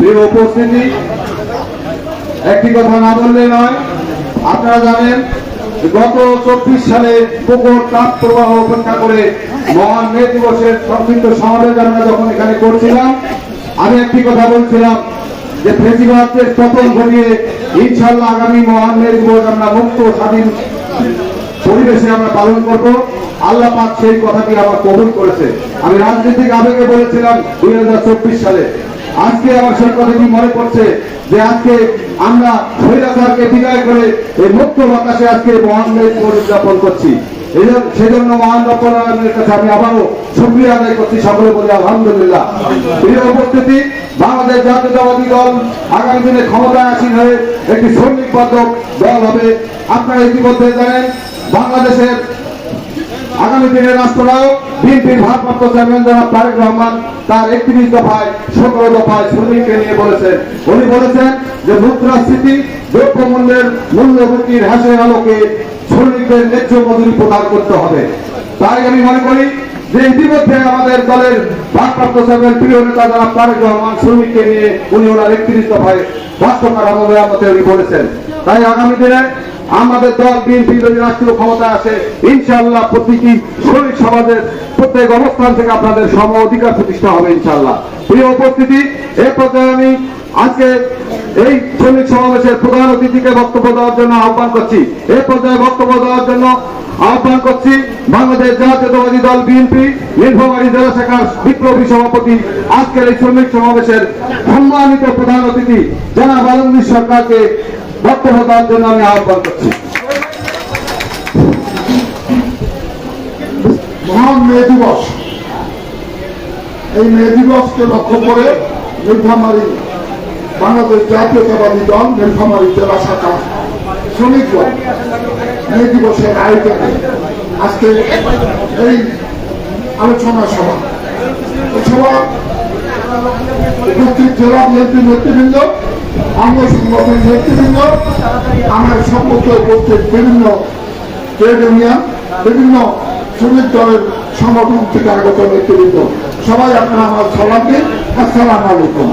প্রিয় উপস্থিতি, একটি কথা না বললে নয়। আপনারা জানেন গত 24 সালে পুকুর তাপ প্রবাহ উপেক্ষা করে মহান মে দিবসের সংক্ষিপ্ত সমাবেশ আমরা যখন এখানে করছিলাম, আমি একটি কথা বলছিলাম যে ফেসিবাদের পতন ঘটিয়ে ইনশাআল্লাহ আগামী মহান মে দিবস আমরা মুক্ত স্বাধীন পরিবেশে আমরা পালন করব। আল্লাহ পাক সেই কথাটি আমার কবুল করেছে। আমি রাজনৈতিক আবেগে বলেছিলাম 2024 সালে। আজকে আমার সেই কথাটি মনে পড়ছে যে আজকে আমরা স্বৈরাচারকে বিদায় করে এই মুক্ত বাতাসে আজকে মহান মে দিবস উদযাপন করছি। সেজন্য মহান রব্বুল কাছে আমি আবারও শুকরিয়া আদায় করছি। সকলে বলি আলহামদুলিল্লাহ। প্রিয় উপস্থিতি, বাংলাদেশ জাতীয়তাবাদী দল আগামী দিনে ক্ষমতায় আসীন হয়ে একটি শ্রমিকবাদক দল হবে। আপনারা ইতিমধ্যে জানেন বাংলাদেশের আগামী দিনের রাষ্ট্রনায়ক বিএনপির ভারপ্রাপ্ত চেয়ারম্যান জনাব তারেক রহমান তার 31 দফায় 17 দফায় শ্রমিককে নিয়ে বলেছেন। উনি বলেছেন যে মুদ্রাস্ফীতি, দ্রব্যমূল্যের মূল্যবৃদ্ধির হ্রাসের আলোকে শ্রমিকদের ন্যায্য মজুরি প্রদান করতে হবে। তাই আমি মনে করি যে ইতিমধ্যে আমাদের দলের ভারপ্রাপ্ত চেয়ারম্যান প্রিয় নেতা জনাব তারেক রহমান শ্রমিককে নিয়ে উনি ওনার 31 দফায় বাস্তবতার আমলে উনি বলেছেন। তাই আগামী দিনে আমাদের দল বিএনপি যদি রাষ্ট্রীয় ক্ষমতায় আসে ইনশাআল্লাহ প্রতিটি শ্রমিক সমাজের প্রত্যেক অবস্থান থেকে আপনাদের সম অধিকার প্রতিষ্ঠা হবে ইনশাআল্লাহ। প্রিয় উপস্থিতি, এই পর্যায়ে আমি আজকে এই শ্রমিক সমাবেশের প্রধান অতিথিকে বক্তব্য দেওয়ার জন্য আহ্বান করছি। এই পর্যায়ে বক্তব্য দেওয়ার জন্য আহ্বান করছি বাংলাদেশ জাতীয়তাবাদী দল বিএনপি নীলফামারী জেলা শাখার বিপ্লবী সভাপতি, আজকের এই শ্রমিক সমাবেশের সম্মানিত প্রধান অতিথি জনাব আলমগীর সরকারকে বক্তব্য দেওয়ার জন্য আমি আহ্বান করছি। মহান মে দিবস, এই মে দিবসকে লক্ষ্য করে নীলফামারী বাংলাদেশ জাতীয়তাবাদী দল নীলফামারী জেলা শাখা শ্রমিক দল মে দিবসের আয়োজনে আজকে এই আলোচনা সভা উপস্থিত জেলা বিএনপি নেতৃবৃন্দ, অঙ্গ সংগঠনের নেতৃবৃন্দ, আমার সম্মুখে উপস্থিত বিভিন্ন ট্রেড ইউনিয়ন, বিভিন্ন শ্রমিক দলের সংগঠন থেকে আগত নেতৃবৃন্দ, সবাই আপনারা আমার সালাম দিন। আসসালামু আলাইকুম।